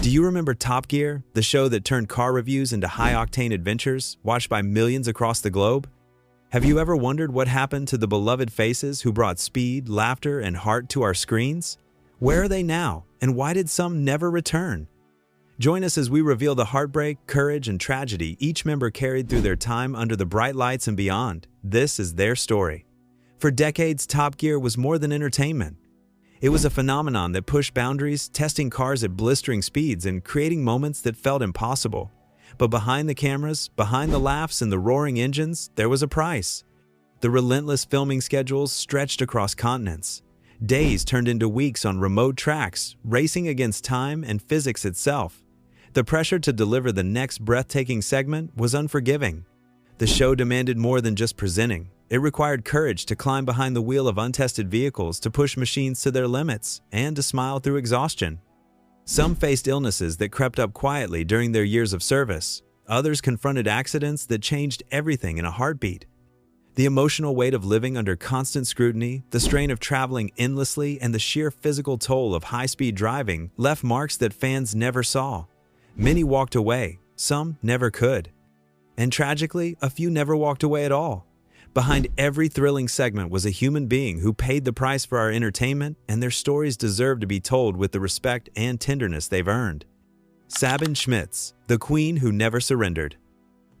Do you remember Top Gear, the show that turned car reviews into high-octane adventures watched by millions across the globe? Have you ever wondered what happened to the beloved faces who brought speed, laughter, and heart to our screens? Where are they now, and why did some never return? Join us as we reveal the heartbreak, courage, and tragedy each member carried through their time under the bright lights and beyond. This is their story. For decades, Top Gear was more than entertainment. It was a phenomenon that pushed boundaries, testing cars at blistering speeds and creating moments that felt impossible. But behind the cameras, behind the laughs and the roaring engines, there was a price. The relentless filming schedules stretched across continents. Days turned into weeks on remote tracks, racing against time and physics itself. The pressure to deliver the next breathtaking segment was unforgiving. The show demanded more than just presenting. It required courage to climb behind the wheel of untested vehicles, to push machines to their limits, and to smile through exhaustion. Some faced illnesses that crept up quietly during their years of service. Others confronted accidents that changed everything in a heartbeat. The emotional weight of living under constant scrutiny, the strain of traveling endlessly, and the sheer physical toll of high-speed driving left marks that fans never saw. Many walked away, some never could. And tragically, a few never walked away at all. Behind every thrilling segment was a human being who paid the price for our entertainment, and their stories deserve to be told with the respect and tenderness they've earned. Sabine Schmitz, the queen who never surrendered.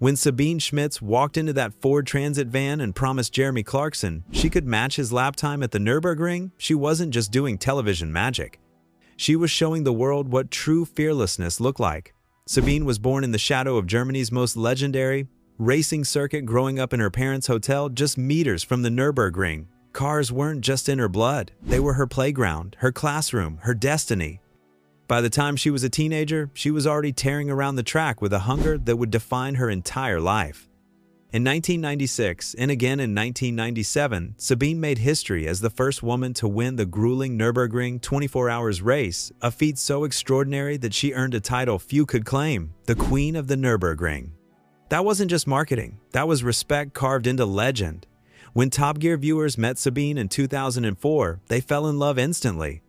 When Sabine Schmitz walked into that Ford Transit van and promised Jeremy Clarkson she could match his lap time at the Nürburgring, she wasn't just doing television magic. She was showing the world what true fearlessness looked like. Sabine was born in the shadow of Germany's most legendary racing circuit, growing up in her parents' hotel just meters from the Nürburgring. Cars weren't just in her blood. They were her playground, her classroom, her destiny. By the time she was a teenager, she was already tearing around the track with a hunger that would define her entire life. In 1996 and again in 1997, Sabine made history as the first woman to win the grueling Nürburgring 24 hours race, a feat so extraordinary that she earned a title few could claim, the Queen of the Nürburgring. That wasn't just marketing, that was respect carved into legend. When Top Gear viewers met Sabine in 2004, they fell in love instantly.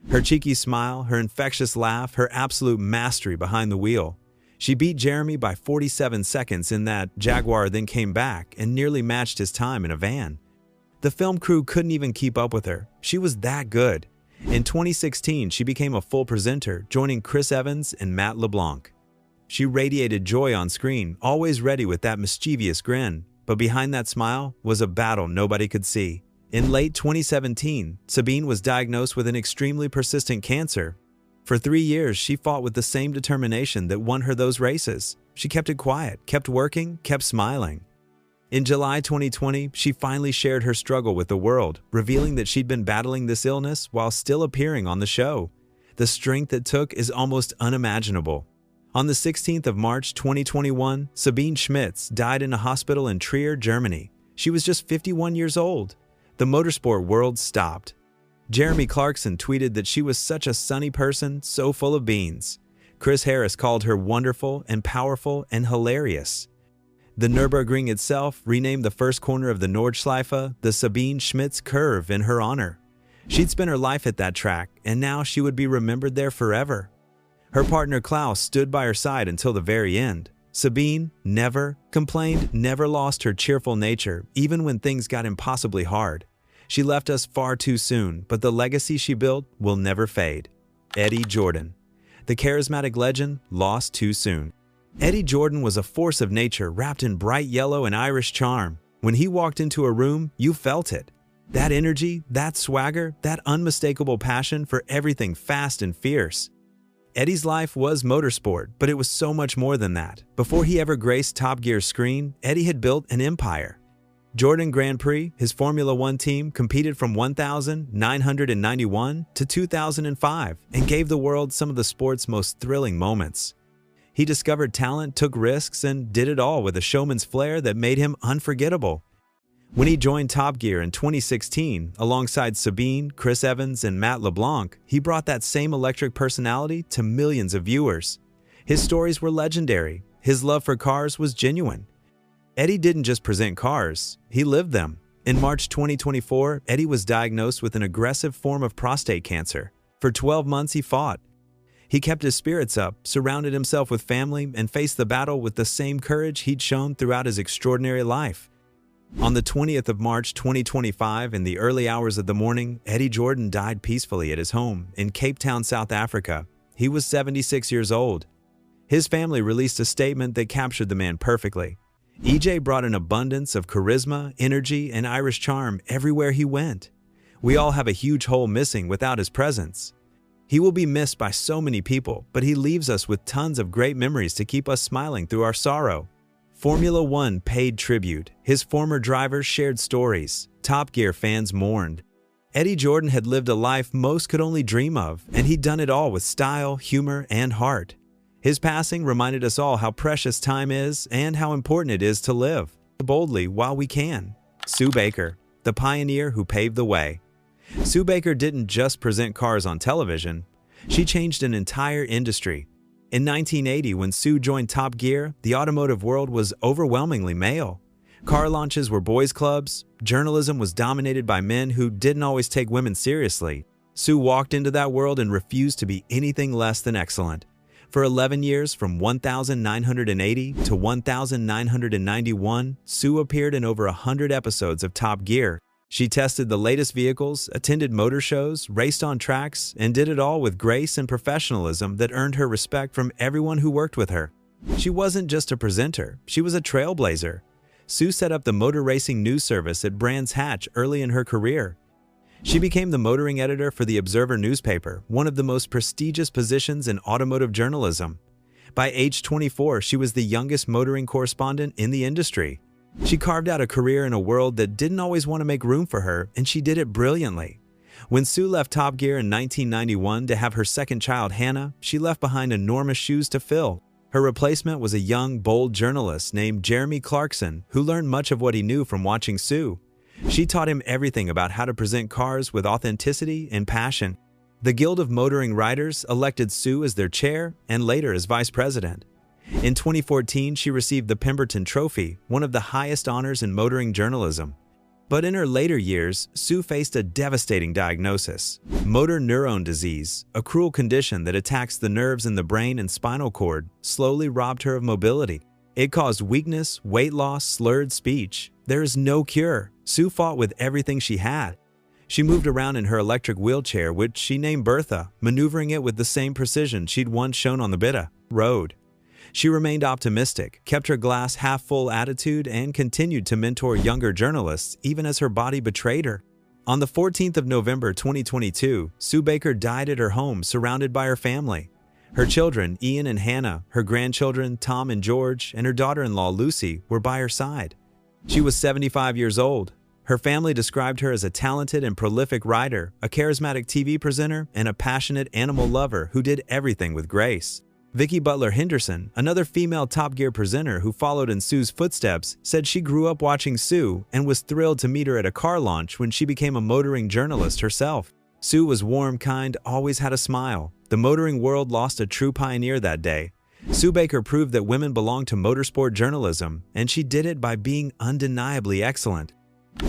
Her cheeky smile, her infectious laugh, her absolute mastery behind the wheel. She beat Jeremy by 47 seconds in that Jaguar, then came back and nearly matched his time in a van. The film crew couldn't even keep up with her. She was that good. In 2016, she became a full presenter, joining Chris Evans and Matt LeBlanc. She radiated joy on screen, always ready with that mischievous grin. But behind that smile was a battle nobody could see. In late 2017, Sabine was diagnosed with an extremely persistent cancer. For 3 years, she fought with the same determination that won her those races. She kept it quiet, kept working, kept smiling. In July 2020, she finally shared her struggle with the world, revealing that she'd been battling this illness while still appearing on the show. The strength it took is almost unimaginable. On the 16th of March 2021, Sabine Schmitz died in a hospital in Trier, Germany. She was just 51 years old. The motorsport world stopped. Jeremy Clarkson tweeted that she was such a sunny person, so full of beans. Chris Harris called her wonderful and powerful and hilarious. The Nürburgring itself renamed the first corner of the Nordschleife the Sabine Schmitz Curve in her honor. She'd spent her life at that track, and now she would be remembered there forever. Her partner Klaus stood by her side until the very end. Sabine never complained, never lost her cheerful nature, even when things got impossibly hard. She left us far too soon, but the legacy she built will never fade. Eddie Jordan. The charismatic legend lost too soon. Eddie Jordan was a force of nature wrapped in bright yellow and Irish charm. When he walked into a room, you felt it. That energy, that swagger, that unmistakable passion for everything fast and fierce. Eddie's life was motorsport, but it was so much more than that. Before he ever graced Top Gear's screen, Eddie had built an empire. Jordan Grand Prix, his Formula One team, competed from 1991 to 2005 and gave the world some of the sport's most thrilling moments. He discovered talent, took risks, and did it all with a showman's flair that made him unforgettable. When he joined Top Gear in 2016, alongside Sabine, Chris Evans, and Matt LeBlanc, he brought that same electric personality to millions of viewers. His stories were legendary. His love for cars was genuine. Eddie didn't just present cars, he lived them. In March 2024, Eddie was diagnosed with an aggressive form of prostate cancer. For 12 months, he fought. He kept his spirits up, surrounded himself with family, and faced the battle with the same courage he'd shown throughout his extraordinary life. On the 20th of March 2025, in the early hours of the morning, Eddie Jordan died peacefully at his home in Cape Town, South Africa. He was 76 years old. His family released a statement that captured the man perfectly. EJ brought an abundance of charisma, energy, and Irish charm everywhere he went. We all have a huge hole missing without his presence. He will be missed by so many people, but he leaves us with tons of great memories to keep us smiling through our sorrow. Formula One paid tribute. His former drivers shared stories. Top Gear fans mourned. Eddie Jordan had lived a life most could only dream of, and he'd done it all with style, humor, and heart. His passing reminded us all how precious time is and how important it is to live boldly while we can. Sue Baker, the pioneer who paved the way. Sue Baker didn't just present cars on television. She changed an entire industry. In 1980, when Sue joined Top Gear, the automotive world was overwhelmingly male. Car launches were boys' clubs. Journalism was dominated by men who didn't always take women seriously. Sue walked into that world and refused to be anything less than excellent. For 11 years, from 1980 to 1991, Sue appeared in over 100 episodes of Top Gear. She tested the latest vehicles, attended motor shows, raced on tracks, and did it all with grace and professionalism that earned her respect from everyone who worked with her. She wasn't just a presenter, she was a trailblazer. Sue set up the motor racing news service at Brands Hatch early in her career. She became the motoring editor for the Observer newspaper, one of the most prestigious positions in automotive journalism. By age 24, she was the youngest motoring correspondent in the industry. She carved out a career in a world that didn't always want to make room for her, and she did it brilliantly. When Sue left Top Gear in 1991 to have her second child, Hannah, she left behind enormous shoes to fill. Her replacement was a young, bold journalist named Remy Clarkson, who learned much of what he knew from watching Sue. She taught him everything about how to present cars with authenticity and passion. The Guild of Motoring Writers elected Sue as their chair and later as vice president. In 2014, she received the Pemberton Trophy, one of the highest honors in motoring journalism. But in her later years, Sue faced a devastating diagnosis: motor neurone disease, a cruel condition that attacks the nerves in the brain and spinal cord, slowly robbed her of mobility. It caused weakness, weight loss, slurred speech. There is no cure. Sue fought with everything she had. She moved around in her electric wheelchair, which she named Bertha, maneuvering it with the same precision she'd once shown on the Bitta road. She remained optimistic, kept her glass half-full attitude, and continued to mentor younger journalists even as her body betrayed her. On the 14th of November 2022, Sue Baker died at her home surrounded by her family. Her children, Ian and Hannah, her grandchildren, Tom and George, and her daughter-in-law, Lucy, were by her side. She was 75 years old. Her family described her as a talented and prolific writer, a charismatic TV presenter, and a passionate animal lover who did everything with grace. Vicki Butler Henderson, another female Top Gear presenter who followed in Sue's footsteps, said she grew up watching Sue and was thrilled to meet her at a car launch when she became a motoring journalist herself. Sue was warm, kind, always had a smile. The motoring world lost a true pioneer that day. Sue Baker proved that women belong to motorsport journalism, and she did it by being undeniably excellent.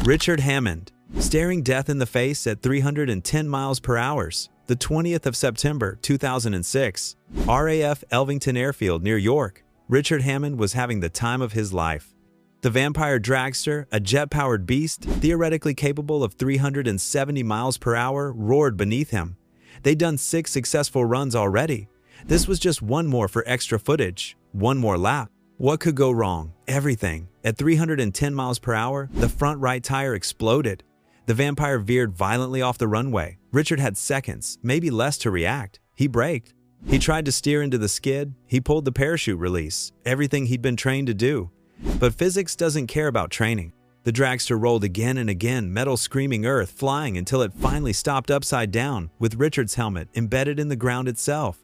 Richard Hammond, staring death in the face at 310 miles per hour. The 20th of September 2006, RAF Elvington Airfield near York. Richard Hammond was having the time of his life. The Vampire Dragster, a jet-powered beast, theoretically capable of 370 miles per hour, roared beneath him. They'd done 6 successful runs already. This was just one more for extra footage, one more lap. What could go wrong? Everything. At 310 miles per hour, the front right tire exploded. The Vampire veered violently off the runway. Richard had seconds, maybe less, to react. He braked. He tried to steer into the skid. He pulled the parachute release, everything he'd been trained to do. But physics doesn't care about training. The dragster rolled again and again, metal screaming earth flying until it finally stopped upside down, with Richard's helmet embedded in the ground itself.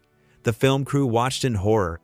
The film crew watched in horror.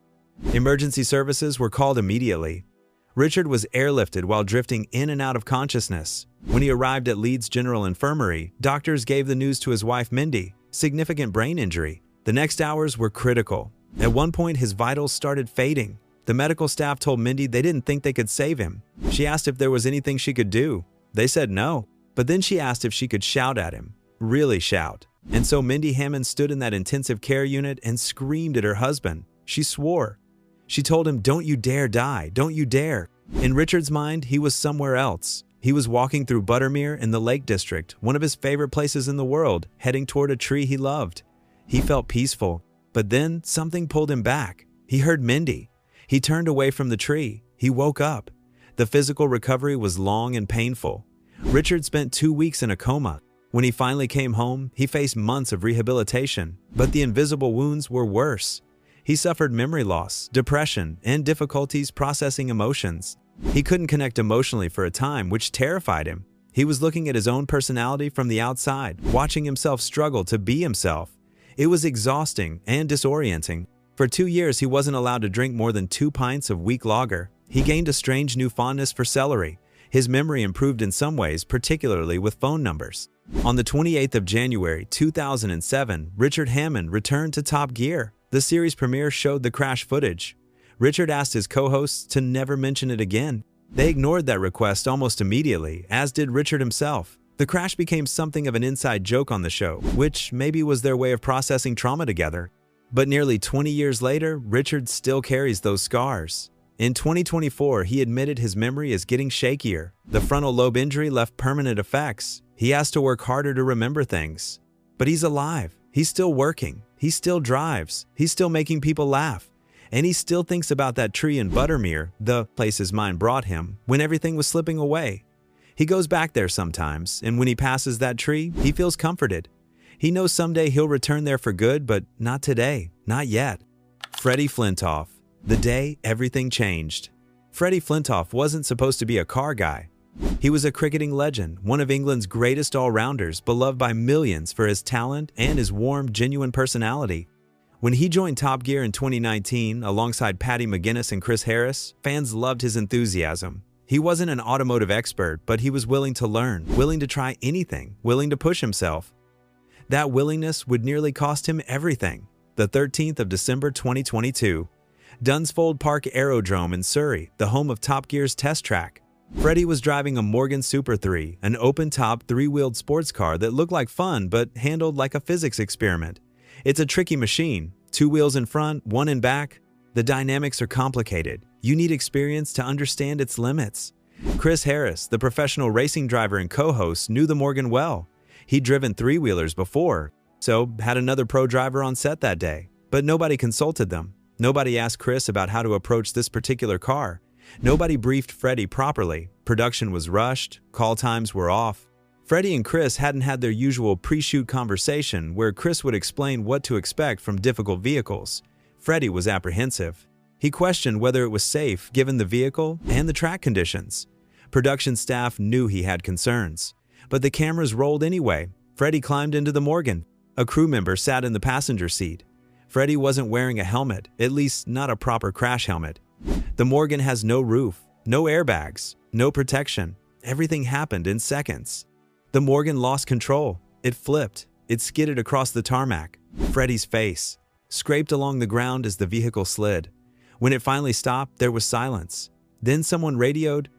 Emergency services were called immediately. Richard was airlifted while drifting in and out of consciousness. When he arrived at Leeds General Infirmary, doctors gave the news to his wife Mindy: significant brain injury. The next hours were critical. At one point, his vitals started fading. The medical staff told Mindy they didn't think they could save him. She asked if there was anything she could do. They said no. But then she asked if she could shout at him. Really shout. And so Mindy Hammond stood in that intensive care unit and screamed at her husband. She swore. She told him, "Don't you dare die, don't you dare." In Richard's mind, he was somewhere else. He was walking through Buttermere in the Lake District, one of his favorite places in the world, heading toward a tree he loved. He felt peaceful, but then something pulled him back. He heard Mindy. He turned away from the tree. He woke up. The physical recovery was long and painful. Richard spent 2 weeks in a coma. When he finally came home, he faced months of rehabilitation, but the invisible wounds were worse. He suffered memory loss, depression, and difficulties processing emotions. He couldn't connect emotionally for a time, which terrified him. He was looking at his own personality from the outside, watching himself struggle to be himself. It was exhausting and disorienting. For 2 years, he wasn't allowed to drink more than 2 pints of weak lager. He gained a strange new fondness for celery. His memory improved in some ways, particularly with phone numbers. On the 28th of January 2007, Richard Hammond returned to Top Gear. The series premiere showed the crash footage. Richard asked his co-hosts to never mention it again. They ignored that request almost immediately, as did Richard himself. The crash became something of an inside joke on the show, which maybe was their way of processing trauma together. But nearly 20 years later, Richard still carries those scars. In 2024, he admitted his memory is getting shakier. The frontal lobe injury left permanent effects. He has to work harder to remember things. But he's alive. He's still working. He still drives. He's still making people laugh. And he still thinks about that tree in Buttermere, the place his mind brought him, when everything was slipping away. He goes back there sometimes, and when he passes that tree, he feels comforted. He knows someday he'll return there for good, but not today, not yet. Freddie Flintoff. The day everything changed. Freddie Flintoff wasn't supposed to be a car guy. He was a cricketing legend, one of England's greatest all-rounders, beloved by millions for his talent and his warm, genuine personality. When he joined Top Gear in 2019, alongside Paddy McGuinness and Chris Harris, fans loved his enthusiasm. He wasn't an automotive expert, but he was willing to learn, willing to try anything, willing to push himself. That willingness would nearly cost him everything. The 13th of December 2022. Dunsfold Park Aerodrome in Surrey, the home of Top Gear's test track. Freddie was driving a Morgan Super 3, an open-top, 3-wheeled sports car that looked like fun but handled like a physics experiment. It's a tricky machine. 2 wheels in front, 1 in back. The dynamics are complicated. You need experience to understand its limits. Chris Harris, the professional racing driver and co-host, knew the Morgan well. He'd driven 3-wheelers before, so had another pro driver on set that day. But nobody consulted them. Nobody asked Chris about how to approach this particular car. Nobody briefed Freddie properly. Production was rushed, call times were off. Freddie and Chris hadn't had their usual pre-shoot conversation where Chris would explain what to expect from difficult vehicles. Freddie was apprehensive. He questioned whether it was safe given the vehicle and the track conditions. Production staff knew he had concerns. But the cameras rolled anyway. Freddie climbed into the Morgan. A crew member sat in the passenger seat. Freddie wasn't wearing a helmet, at least not a proper crash helmet. The Morgan has no roof, no airbags, no protection. Everything happened in seconds. The Morgan lost control. It flipped. It skidded across the tarmac. Freddie's face scraped along the ground as the vehicle slid. When it finally stopped, there was silence. Then someone radioed,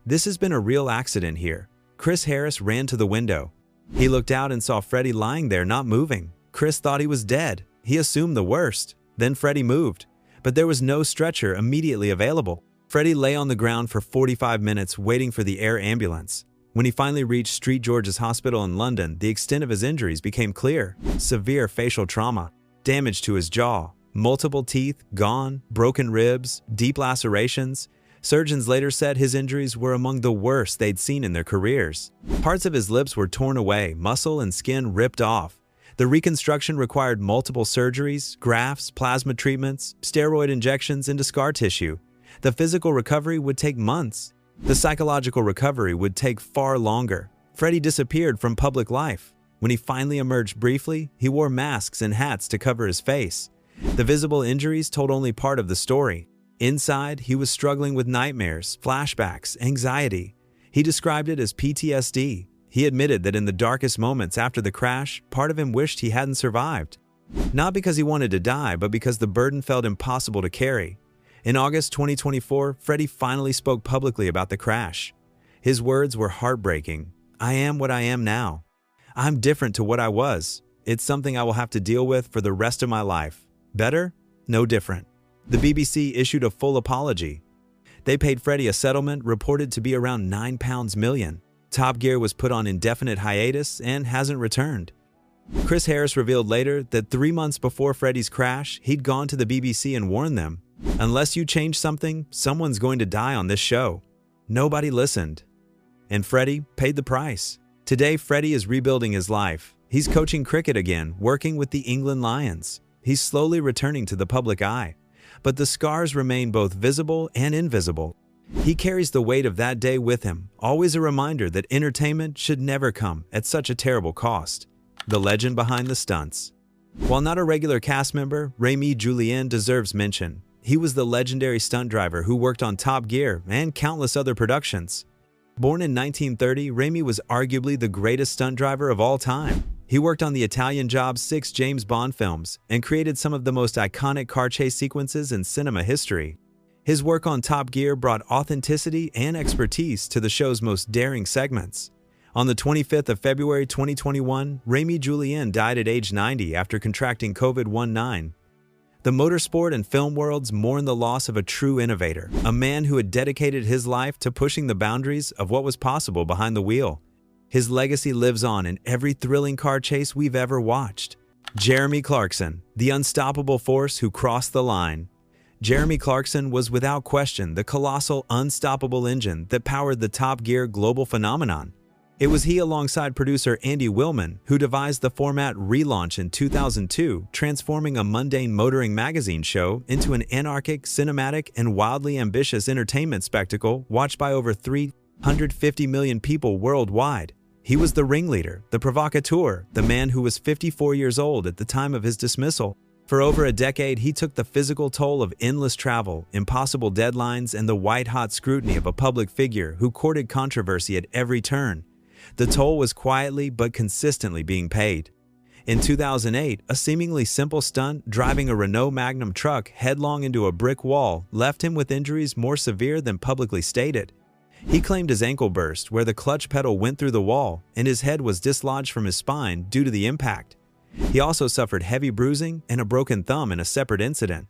"This has been a real accident here." Chris Harris ran to the window. He looked out and saw Freddie lying there, not moving. Chris thought he was dead. He assumed the worst. Then Freddie moved. But there was no stretcher immediately available. Freddie lay on the ground for 45 minutes waiting for the air ambulance. When he finally reached St. George's Hospital in London, the extent of his injuries became clear. Severe facial trauma, damage to his jaw, multiple teeth gone, broken ribs, deep lacerations. Surgeons later said his injuries were among the worst they'd seen in their careers. Parts of his lips were torn away, muscle and skin ripped off. The reconstruction required multiple surgeries, grafts, plasma treatments, steroid injections into scar tissue. The physical recovery would take months. The psychological recovery would take far longer. Freddie disappeared from public life. When he finally emerged briefly, he wore masks and hats to cover his face. The visible injuries told only part of the story. Inside, he was struggling with nightmares, flashbacks, anxiety. He described it as PTSD. He admitted that in the darkest moments after the crash, part of him wished he hadn't survived. Not because he wanted to die, but because the burden felt impossible to carry. In August 2024, Freddie finally spoke publicly about the crash. His words were heartbreaking. "I am what I am now. I'm different to what I was. It's something I will have to deal with for the rest of my life. Better? No different. The BBC issued a full apology. They paid Freddie a settlement reported to be around £9 million. Top Gear was put on indefinite hiatus and hasn't returned. Chris Harris revealed later that 3 months before Freddie's crash, he'd gone to the BBC and warned them, "Unless you change something, someone's going to die on this show." Nobody listened. And Freddie paid the price. Today, Freddie is rebuilding his life. He's coaching cricket again, working with the England Lions. He's slowly returning to the public eye. But the scars remain both visible and invisible. He carries the weight of that day with him, always a reminder that entertainment should never come at such a terrible cost. The legend behind the stunts. While not a regular cast member, Remy Julienne deserves mention. He was the legendary stunt driver who worked on Top Gear and countless other productions. Born in 1930, Remy was arguably the greatest stunt driver of all time. He worked on the Italian Job 6 James Bond films and created some of the most iconic car chase sequences in cinema history. His work on Top Gear brought authenticity and expertise to the show's most daring segments. On the 25th of February 2021, Remy Julienne died at age 90 after contracting COVID-19. The motorsport and film worlds mourn the loss of a true innovator, a man who had dedicated his life to pushing the boundaries of what was possible behind the wheel. His legacy lives on in every thrilling car chase we've ever watched. Jeremy Clarkson, the unstoppable force who crossed the line. Jeremy Clarkson was without question the colossal, unstoppable engine that powered the Top Gear global phenomenon. It was he, alongside producer Andy Willman, who devised the format relaunch in 2002, transforming a mundane motoring magazine show into an anarchic, cinematic, and wildly ambitious entertainment spectacle watched by over 350 million people worldwide. He was the ringleader, the provocateur, the man who was 54 years old at the time of his dismissal. For over a decade, he took the physical toll of endless travel, impossible deadlines, and the white-hot scrutiny of a public figure who courted controversy at every turn. The toll was quietly but consistently being paid. In 2008, a seemingly simple stunt, driving a Renault Magnum truck headlong into a brick wall, left him with injuries more severe than publicly stated. He claimed his ankle burst where the clutch pedal went through the wall, and his head was dislodged from his spine due to the impact. He also suffered heavy bruising and a broken thumb in a separate incident.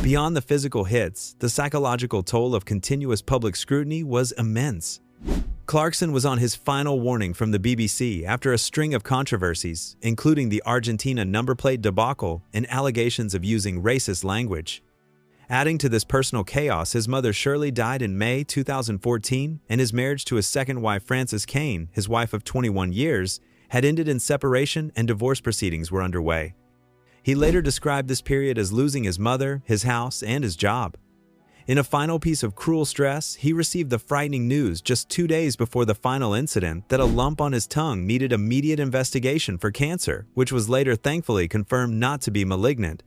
Beyond the physical hits, the psychological toll of continuous public scrutiny was immense. Clarkson was on his final warning from the BBC after a string of controversies, including the Argentina number plate debacle and allegations of using racist language. Adding to this personal chaos, his mother Shirley died in May 2014, and his marriage to his second wife Frances Kane, his wife of 21 years, had ended in separation and divorce proceedings were underway. He later described this period as losing his mother, his house, and his job. In a final piece of cruel stress, he received the frightening news just 2 days before the final incident that a lump on his tongue needed immediate investigation for cancer, which was later thankfully confirmed not to be malignant.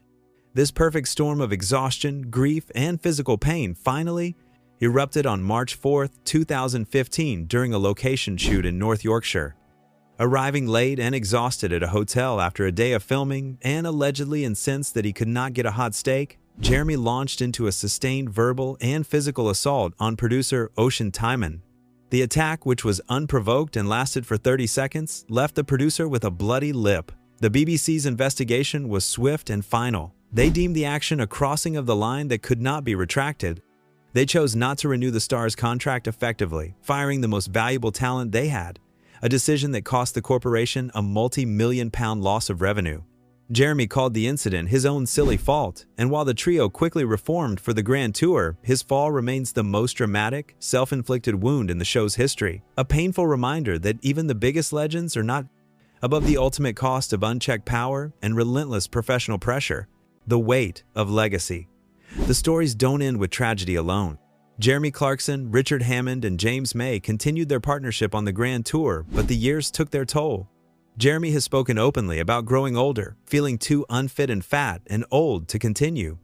This perfect storm of exhaustion, grief, and physical pain finally erupted on March 4, 2015 during a location shoot in North Yorkshire. Arriving late and exhausted at a hotel after a day of filming and allegedly incensed that he could not get a hot steak, Jeremy launched into a sustained verbal and physical assault on producer Ocean Timon. The attack, which was unprovoked and lasted for 30 seconds, left the producer with a bloody lip. The BBC's investigation was swift and final. They deemed the action a crossing of the line that could not be retracted. They chose not to renew the star's contract effectively, firing the most valuable talent they had, a decision that cost the corporation a multi-million-pound loss of revenue. Jeremy called the incident his own silly fault, and while the trio quickly reformed for the Grand Tour, his fall remains the most dramatic, self-inflicted wound in the show's history, a painful reminder that even the biggest legends are not above the ultimate cost of unchecked power and relentless professional pressure. The weight of legacy. The stories don't end with tragedy alone. Jeremy Clarkson, Richard Hammond, and James May continued their partnership on the Grand Tour, but the years took their toll. Jeremy has spoken openly about growing older, feeling too unfit and fat and old to continue.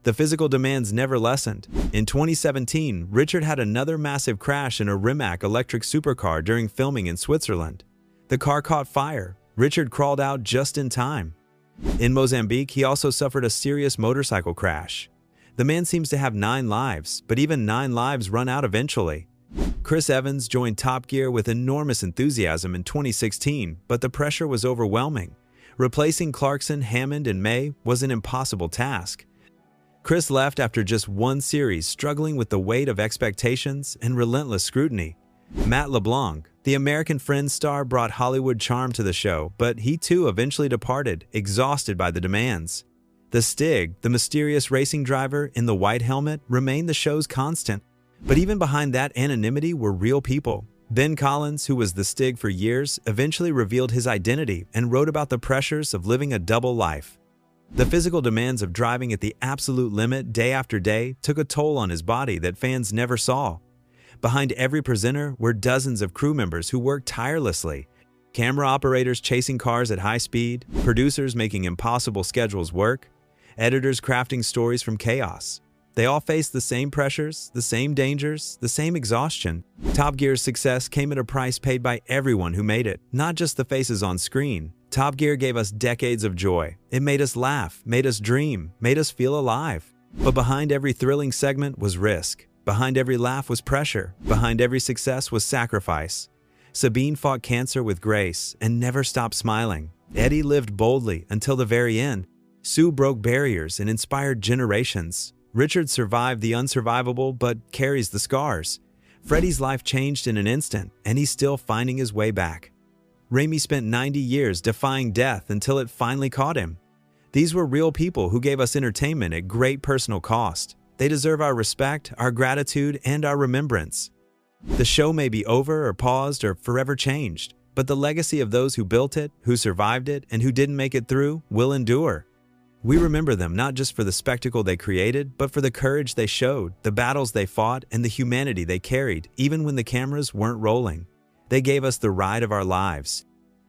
The physical demands never lessened. In 2017, Richard had another massive crash in a Rimac electric supercar during filming in Switzerland. The car caught fire. Richard crawled out just in time. In Mozambique, he also suffered a serious motorcycle crash. The man seems to have 9 lives, but even 9 lives run out eventually. Chris Evans joined Top Gear with enormous enthusiasm in 2016, but the pressure was overwhelming. Replacing Clarkson, Hammond, and May was an impossible task. Chris left after just one series, struggling with the weight of expectations and relentless scrutiny. Matt LeBlanc, the American Friends star, brought Hollywood charm to the show, but he too eventually departed, exhausted by the demands. The Stig, the mysterious racing driver in the white helmet, remained the show's constant. But even behind that anonymity were real people. Ben Collins, who was the Stig for years, eventually revealed his identity and wrote about the pressures of living a double life. The physical demands of driving at the absolute limit day after day took a toll on his body that fans never saw. Behind every presenter were dozens of crew members who worked tirelessly. Camera operators chasing cars at high speed, producers making impossible schedules work, editors crafting stories from chaos. They all faced the same pressures, the same dangers, the same exhaustion. Top Gear's success came at a price paid by everyone who made it, not just the faces on screen. Top Gear gave us decades of joy. It made us laugh, made us dream, made us feel alive. But behind every thrilling segment was risk. Behind every laugh was pressure. Behind every success was sacrifice. Sabine fought cancer with grace and never stopped smiling. Eddie lived boldly until the very end. Sue broke barriers and inspired generations. Richard survived the unsurvivable but carries the scars. Freddie's life changed in an instant, and he's still finding his way back. Remy spent 90 years defying death until it finally caught him. These were real people who gave us entertainment at great personal cost. They deserve our respect, our gratitude, and our remembrance. The show may be over or paused or forever changed, but the legacy of those who built it, who survived it, and who didn't make it through will endure. We remember them not just for the spectacle they created, but for the courage they showed, the battles they fought, and the humanity they carried, even when the cameras weren't rolling. They gave us the ride of our lives.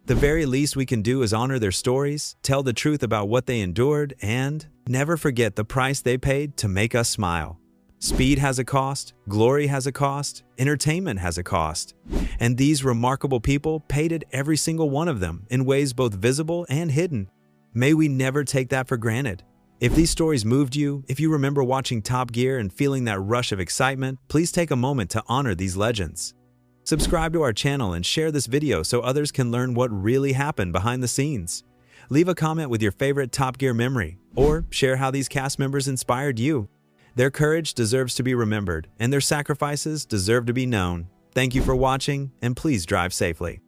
The very least we can do is honor their stories, tell the truth about what they endured, and never forget the price they paid to make us smile. Speed has a cost, glory has a cost, entertainment has a cost. And these remarkable people paid it, every single one of them, in ways both visible and hidden. May we never take that for granted. If these stories moved you, if you remember watching Top Gear and feeling that rush of excitement, please take a moment to honor these legends. Subscribe to our channel and share this video so others can learn what really happened behind the scenes. Leave a comment with your favorite Top Gear memory, or share how these cast members inspired you. Their courage deserves to be remembered, and their sacrifices deserve to be known. Thank you for watching, and please drive safely.